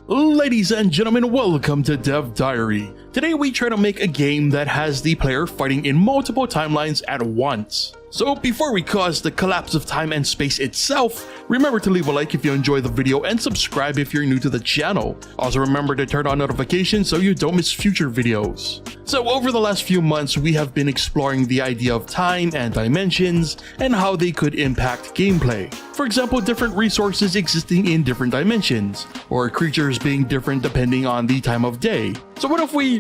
Ladies and gentlemen, welcome to Dev Diary. Today we try to make a game that has the player fighting in multiple timelines at once. So before we cause the collapse of time and space itself, remember to leave a like if you enjoy the video and subscribe if you're new to the channel. Also remember to turn on notifications so you don't miss future videos. So over the last few months, we have been exploring the idea of time and dimensions and how they could impact gameplay. For example, different resources existing in different dimensions, or creatures being different depending on the time of day. So what if we,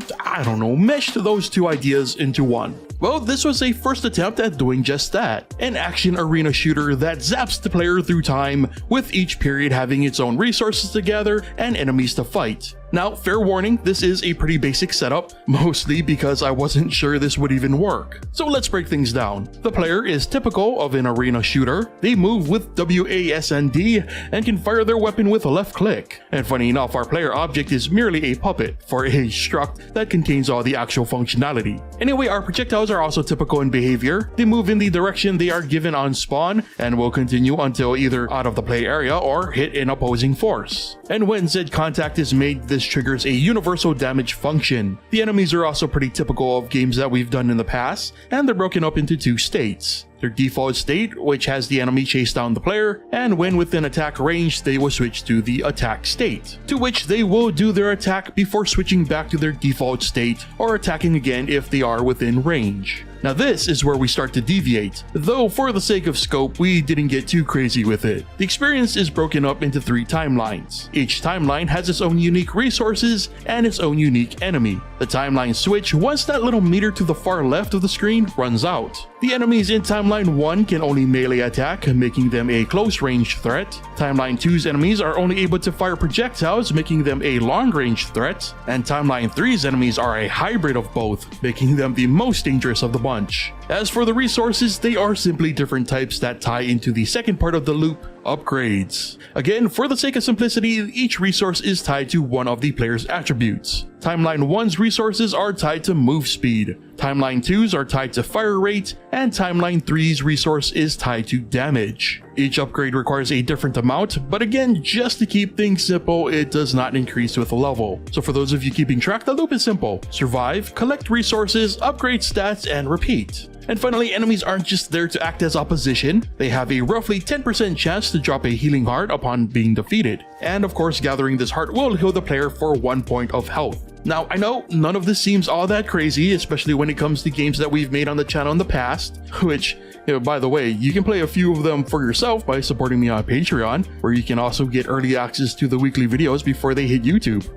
meshed those two ideas into one? Well, this was a first attempt at doing just that. An action arena shooter that zaps the player through time, with each period having its own resources to gather and enemies to fight. Now, fair warning, this is a pretty basic setup, mostly because I wasn't sure this would even work. So let's break things down. The player is typical of an arena shooter. They move with WASD and can fire their weapon with a left click. And funny enough, our player object is merely a puppet for a struct that contains all the actual functionality. Anyway, our projectiles are also typical in behavior. They move in the direction they are given on spawn and will continue until either out of the play area or hit an opposing force. And when Z contact is made, this triggers a universal damage function. The enemies are also pretty typical of games that we've done in the past, and they're broken up into two states. Their default state, which has the enemy chase down the player, and when within attack range, they will switch to the attack state, to which they will do their attack before switching back to their default state or attacking again if they are within range. Now this is where we start to deviate, though for the sake of scope, we didn't get too crazy with it. The experience is broken up into 3 timelines. Each timeline has its own unique resources and its own unique enemy. The timeline switch once that little meter to the far left of the screen runs out. The enemies in Timeline 1 can only melee attack, making them a close range threat. Timeline 2's enemies are only able to fire projectiles, making them a long range threat. And Timeline 3's enemies are a hybrid of both, making them the most dangerous of the bunch. As for the resources, they are simply different types that tie into the second part of the loop, upgrades. Again, for the sake of simplicity, each resource is tied to one of the player's attributes. Timeline 1's resources are tied to move speed, Timeline 2's are tied to fire rate, and Timeline 3's resource is tied to damage. Each upgrade requires a different amount, but again, just to keep things simple, it does not increase with level. So for those of you keeping track, the loop is simple: survive, collect resources, upgrade stats, and repeat. And finally, enemies aren't just there to act as opposition. They have a roughly 10% chance to drop a healing heart upon being defeated. And of course, gathering this heart will heal the player for 1 point of health. Now, I know none of this seems all that crazy, especially when it comes to games that we've made on the channel in the past, which, by the way, you can play a few of them for yourself by supporting me on Patreon, where you can also get early access to the weekly videos before they hit YouTube.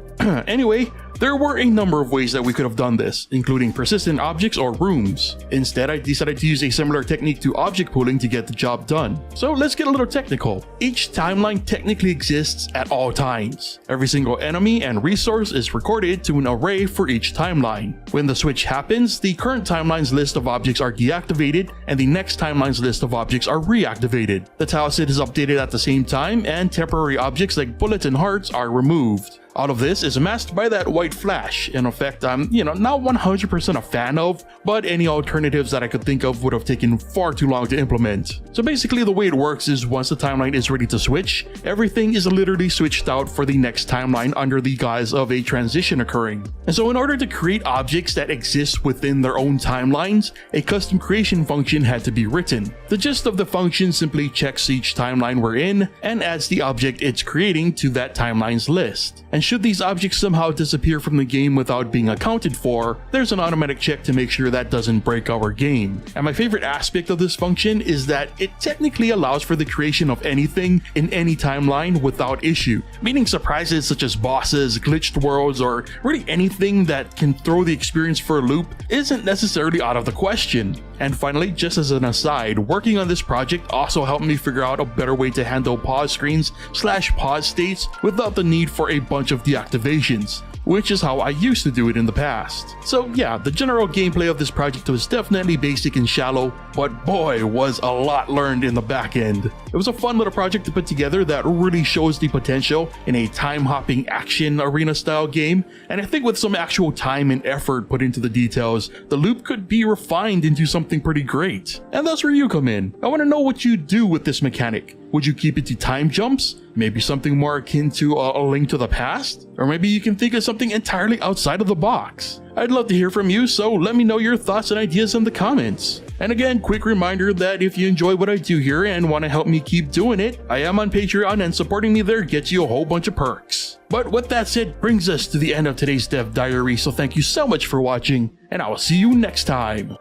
Anyway, there were a number of ways that we could have done this, including persistent objects or rooms. Instead, I decided to use a similar technique to object pooling to get the job done. So let's get a little technical. Each timeline technically exists at all times. Every single enemy and resource is recorded to an array for each timeline. When the switch happens, the current timeline's list of objects are deactivated and the next timeline's list of objects are reactivated. The tileset is updated at the same time, and temporary objects like bullets and hearts are removed. All of this is masked by that white flash, an effect I'm, not 100% a fan of, but any alternatives that I could think of would have taken far too long to implement. So basically the way it works is once the timeline is ready to switch, everything is literally switched out for the next timeline under the guise of a transition occurring. And so in order to create objects that exist within their own timelines, a custom creation function had to be written. The gist of the function simply checks each timeline we're in and adds the object it's creating to that timeline's list. And should these objects somehow disappear from the game without being accounted for, there's an automatic check to make sure that doesn't break our game. And my favorite aspect of this function is that it technically allows for the creation of anything in any timeline without issue, meaning surprises such as bosses, glitched worlds, or really anything that can throw the experience for a loop isn't necessarily out of the question. And finally, just as an aside, working on this project also helped me figure out a better way to handle pause screens / pause states without the need for a bunch of deactivations, which is how I used to do it in the past. So yeah, the general gameplay of this project was definitely basic and shallow, but boy, was a lot learned in the back end. It was a fun little project to put together that really shows the potential in a time-hopping action arena style game, and I think with some actual time and effort put into the details, the loop could be refined into something pretty great. And that's where you come in. I want to know what you do with this mechanic. Would you keep it to time jumps? Maybe something more akin to a Link to the Past? Or maybe you can think of something entirely outside of the box. I'd love to hear from you, so let me know your thoughts and ideas in the comments. And again, quick reminder that if you enjoy what I do here and want to help me keep doing it, I am on Patreon and supporting me there gets you a whole bunch of perks. But with that said, brings us to the end of today's Dev Diary, so thank you so much for watching, and I will see you next time.